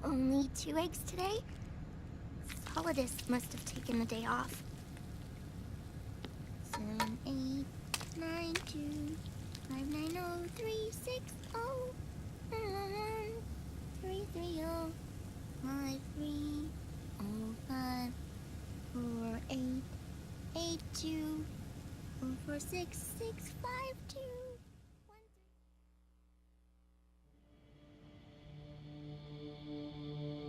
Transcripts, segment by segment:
Only 2 eggs today? Holidays must have taken the day off. 7, 8, 9, 2, 5, 9, 0, 3, 6, 0, 3, 3, 0, 5, 3, 0, 5, 4, 8, 8, 2, 4, 4, 6, 6, 5, 2, 1,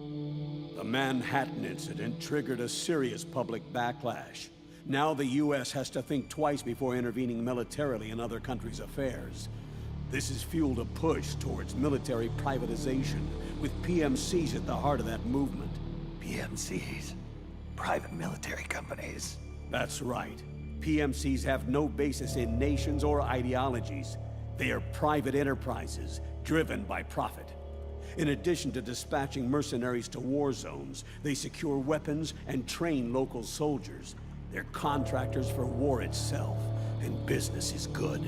3. The Manhattan incident triggered a serious public backlash. Now the U.S. has to think twice before intervening militarily in other countries' affairs. This has fueled a push towards military privatization, with PMCs at the heart of that movement. PMCs? Private military companies? That's right. PMCs have no basis in nations or ideologies. They are private enterprises, driven by profit. In addition to dispatching mercenaries to war zones, they secure weapons and train local soldiers. They're contractors for war itself, and business is good.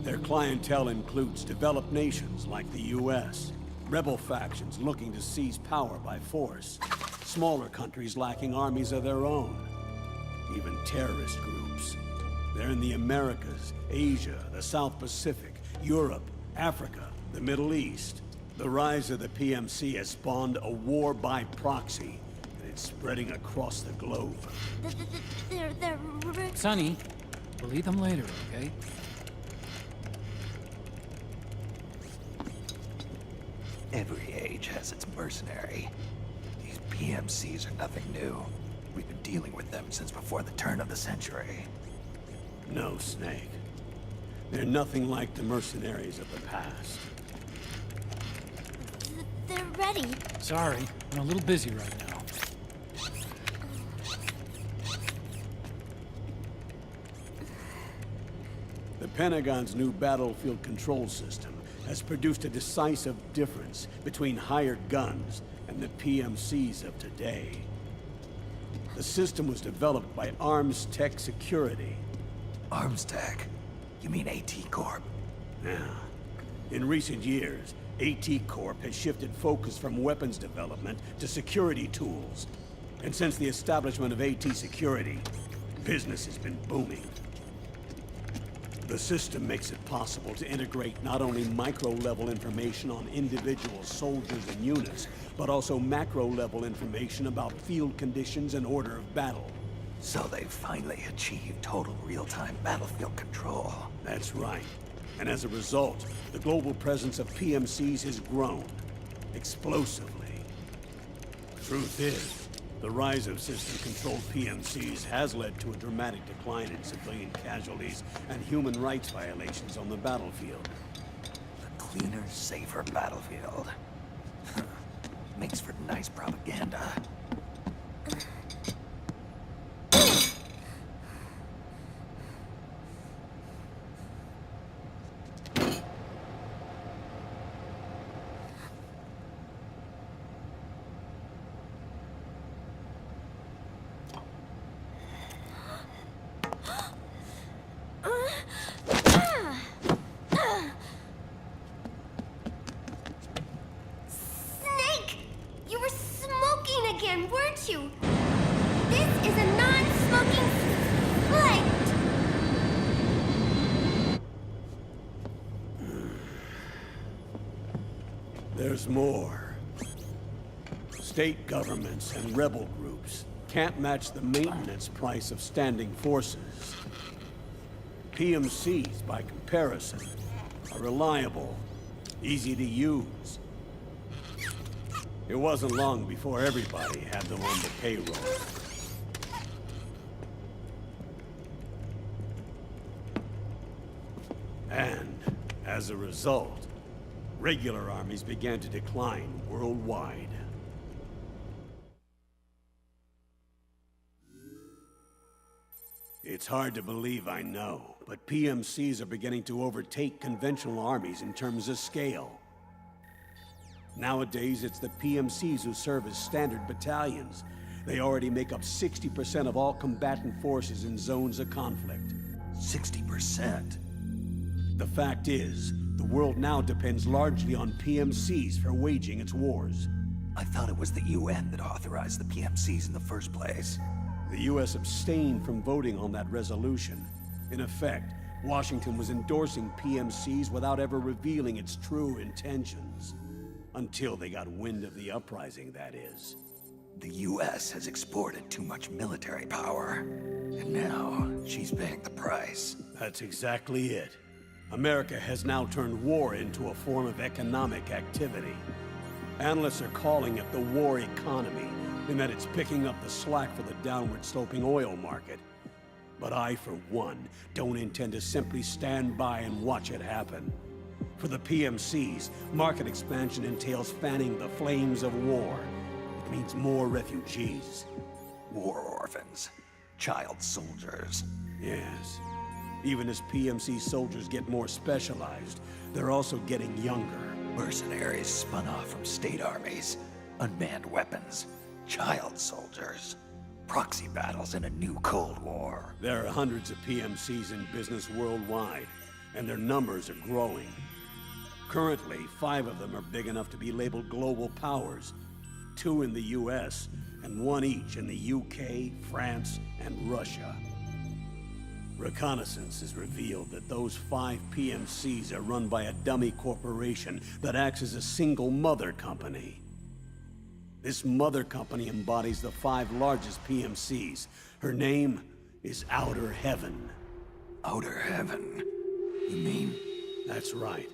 Their clientele includes developed nations like the U.S., rebel factions looking to seize power by force, smaller countries lacking armies of their own, even terrorist groups. They're in the Americas, Asia, the South Pacific, Europe, Africa, the Middle East. The rise of the PMC has spawned a war by proxy, and it's spreading across the globe. They're... Sonny, we'll eat them later, okay? Every age has its mercenary. These PMCs are nothing new. We've been dealing with them since before the turn of the century. No, Snake. They're nothing like the mercenaries of the past. They're ready. Sorry, I'm a little busy right now. The Pentagon's new battlefield control system has produced a decisive difference between hired guns and the PMCs of today. The system was developed by Arms Tech Security. Arms Tech? You mean AT Corp? Yeah. In recent years, AT Corp has shifted focus from weapons development to security tools. And since the establishment of AT Security, business has been booming. The system makes it possible to integrate not only micro-level information on individual soldiers and units, but also macro-level information about field conditions and order of battle. So they've finally achieved total real-time battlefield control. That's right. And as a result, the global presence of PMCs has grown explosively. Truth is, the rise of system-controlled PMCs has led to a dramatic decline in civilian casualties and human rights violations on the battlefield. A cleaner, safer battlefield. Makes for nice propaganda. Weren't you? This is a non-smoking flight! There's more. State governments and rebel groups can't match the maintenance price of standing forces. PMCs, by comparison, are reliable, easy to use. It wasn't long before everybody had them on the payroll. And, as a result, regular armies began to decline worldwide. It's hard to believe, I know, but PMCs are beginning to overtake conventional armies in terms of scale. Nowadays, it's the PMCs who serve as standard battalions. They already make up 60% of all combatant forces in zones of conflict. 60%? The fact is, the world now depends largely on PMCs for waging its wars. I thought it was the UN that authorized the PMCs in the first place. The U.S. abstained from voting on that resolution. In effect, Washington was endorsing PMCs without ever revealing its true intentions. Until they got wind of the uprising, that is. The US has exported too much military power, and now she's paying the price. That's exactly it. America has now turned war into a form of economic activity. Analysts are calling it the war economy, in that it's picking up the slack for the downward-sloping oil market. But I, for one, don't intend to simply stand by and watch it happen. For the PMCs, market expansion entails fanning the flames of war. It means more refugees. War orphans. Child soldiers. Yes. Even as PMC soldiers get more specialized, they're also getting younger. Mercenaries spun off from state armies. Unmanned weapons. Child soldiers. Proxy battles in a new Cold War. There are hundreds of PMCs in business worldwide, and their numbers are growing. Currently, 5 of them are big enough to be labeled global powers. 2 in the US, and 1 each in the UK, France, and Russia. Reconnaissance has revealed that those 5 PMCs are run by a dummy corporation that acts as a single mother company. This mother company embodies the 5 largest PMCs. Her name is Outer Heaven. Outer Heaven? You mean? That's right.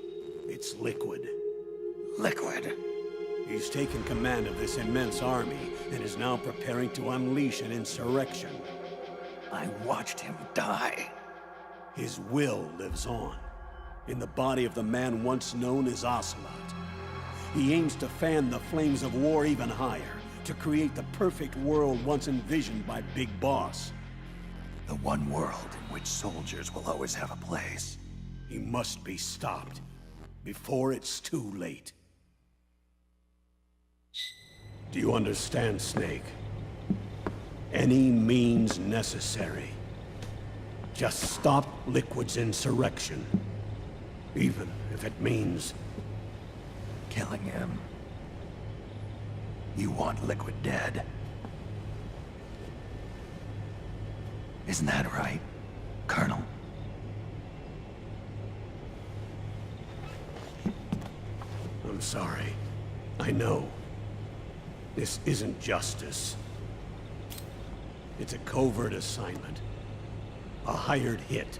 It's Liquid. Liquid? He's taken command of this immense army and is now preparing to unleash an insurrection. I watched him die. His will lives on, in the body of the man once known as Ocelot. He aims to fan the flames of war even higher, to create the perfect world once envisioned by Big Boss. The one world in which soldiers will always have a place. He must be stopped, before it's too late. Do you understand, Snake? Any means necessary. Just stop Liquid's insurrection. Even if it means killing him. You want Liquid dead. Isn't that right, Colonel? I'm sorry. I know. This isn't justice. It's a covert assignment. A hired hit.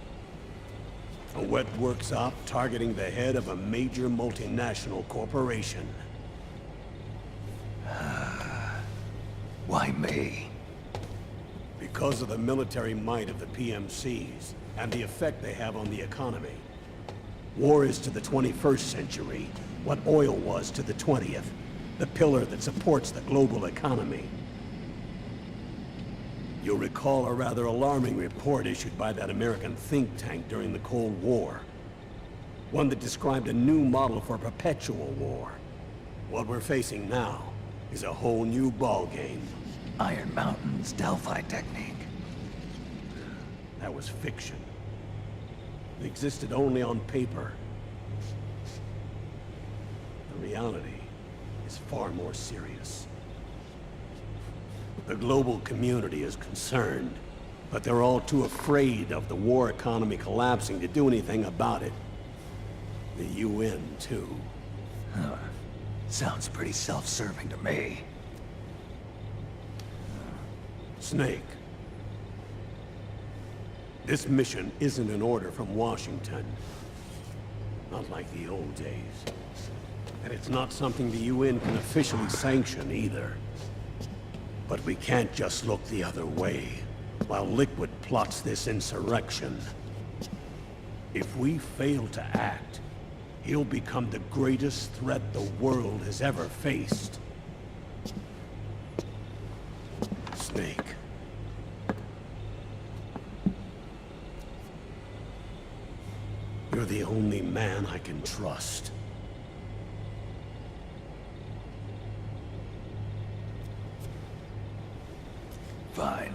A wet works op targeting the head of a major multinational corporation. Why me? Because of the military might of the PMCs, and the effect they have on the economy. War is to the 21st century what oil was to the 20th, the pillar that supports the global economy. You'll recall a rather alarming report issued by that American think tank during the Cold War. One that described a new model for perpetual war. What we're facing now is a whole new ballgame. Iron Mountain's Delphi technique. That was fiction. It existed only on paper. The reality is far more serious. The global community is concerned, but they're all too afraid of the war economy collapsing to do anything about it. The UN, too. Huh. Sounds pretty self-serving to me. Snake. This mission isn't an order from Washington. Not like the old days. And it's not something the UN can officially sanction either. But we can't just look the other way, while Liquid plots this insurrection. If we fail to act, he'll become the greatest threat the world has ever faced. Snake. You're the only man I can trust. Fine.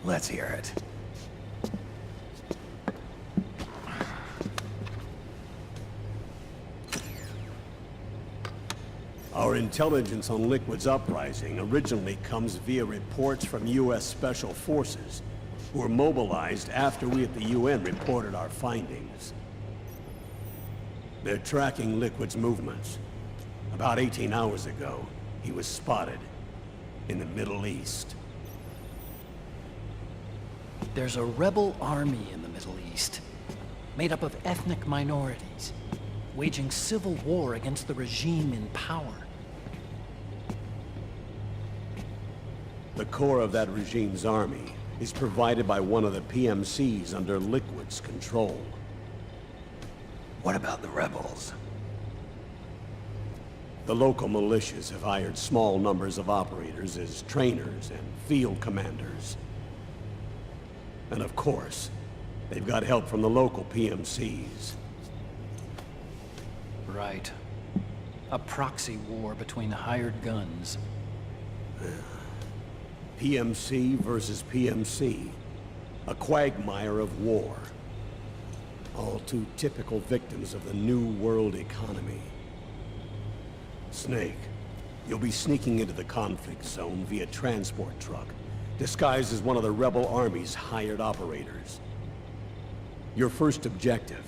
Let's hear it. Our intelligence on Liquid's uprising originally comes via reports from U.S. Special Forces, who were mobilized after we at the UN reported our findings. They're tracking Liquid's movements. About 18 hours ago, he was spotted in the Middle East. There's a rebel army in the Middle East, made up of ethnic minorities, waging civil war against the regime in power. The core of that regime's army is provided by one of the PMCs under Liquid's control. What about the rebels? The local militias have hired small numbers of operators as trainers and field commanders. And of course, they've got help from the local PMCs. Right. A proxy war between hired guns. PMC versus PMC. A quagmire of war. All too typical victims of the new world economy. Snake, you'll be sneaking into the conflict zone via transport truck, disguised as one of the rebel army's hired operators. Your first objective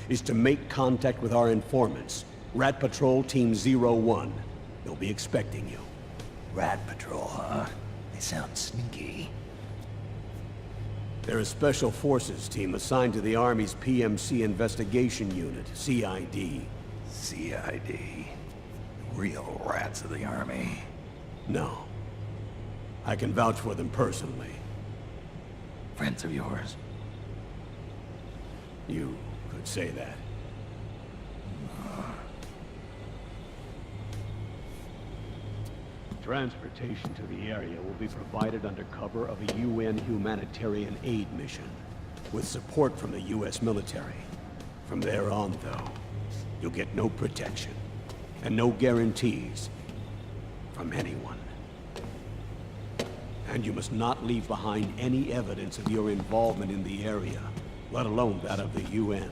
is to make contact with our informants, Rat Patrol Team 01. They'll be expecting you. Rat Patrol, huh? They sound sneaky. They're a special forces team assigned to the Army's PMC Investigation Unit, CID. CID. Real rats of the Army. No. I can vouch for them personally. Friends of yours? You could say that. Transportation to the area will be provided under cover of a UN humanitarian aid mission, with support from the US military. From there on, though, you'll get no protection, and no guarantees from anyone. And you must not leave behind any evidence of your involvement in the area, let alone that of the UN.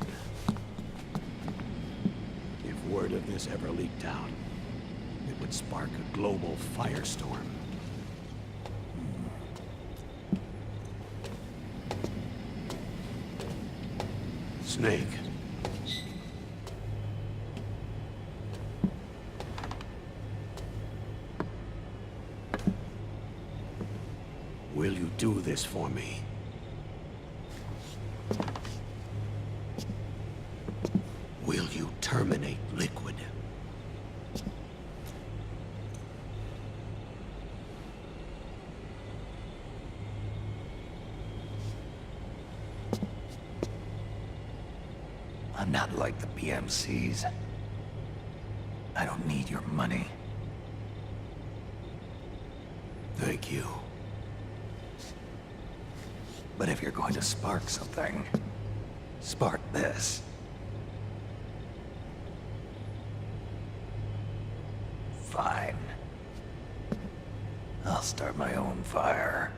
If word of this ever leaked out, it would spark a global firestorm. Snake. Will you do this for me? Will you terminate Liquid? I'm not like the PMCs. I don't need your money. Thank you. But if you're going to spark something, spark this. Fine. I'll start my own fire.